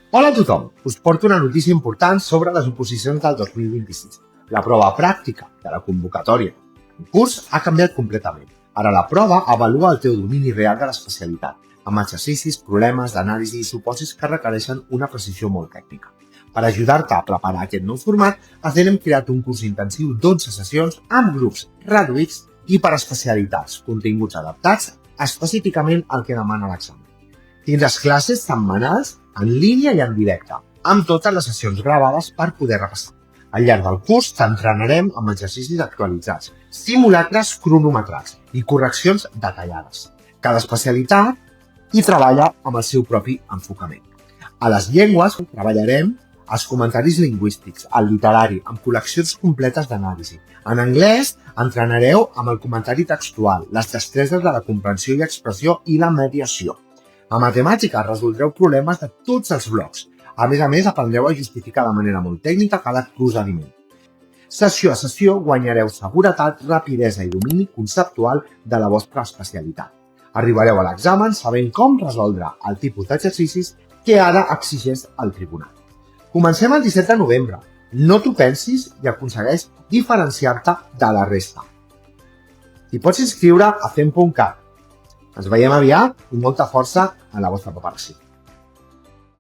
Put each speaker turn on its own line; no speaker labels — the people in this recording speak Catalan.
Hola a tothom! Us porto una notícia important sobre les oposicions del 2026. La prova pràctica de la convocatòria del curs ha canviat completament. Ara la prova avalua el teu domini real de l'especialitat, amb exercicis, problemes d'anàlisi i supòsits que requereixen una precisió molt tècnica. Per ajudar-te a preparar aquest nou format, hem creat un curs intensiu d'11 sessions amb grups reduïts i per especialitats, continguts adaptats específicament al que demana l'examen. Tindràs classes setmanals en línia i en directe, amb totes les sessions gravades per poder repassar. Al llarg del curs t'entrenarem amb exercicis actualitzats, simulacres cronometrats i correccions detallades. Cada especialitat hi treballa amb el seu propi enfocament. A les llengües treballarem els comentaris lingüístics, el literari, amb col·leccions completes d'anàlisi. En anglès entrenareu amb el comentari textual, les destreses de la comprensió i expressió i la mediació. A matemàtiques resoldreu problemes de tots els blocs. A més, aprendreu a justificar de manera molt tècnica cada procediment. Sessió a sessió guanyareu seguretat, rapidesa i domini conceptual de la vostra especialitat. Arribareu a l'examen sabent com resoldre el tipus d'exercicis que ara exigeix el tribunal. Comencem el 17 de novembre. No t'ho pensis i aconsegueix diferenciar-te de la resta. T'hi pots inscriure a fem.cat. Ens veiem aviat i molta força en la vostra preparació.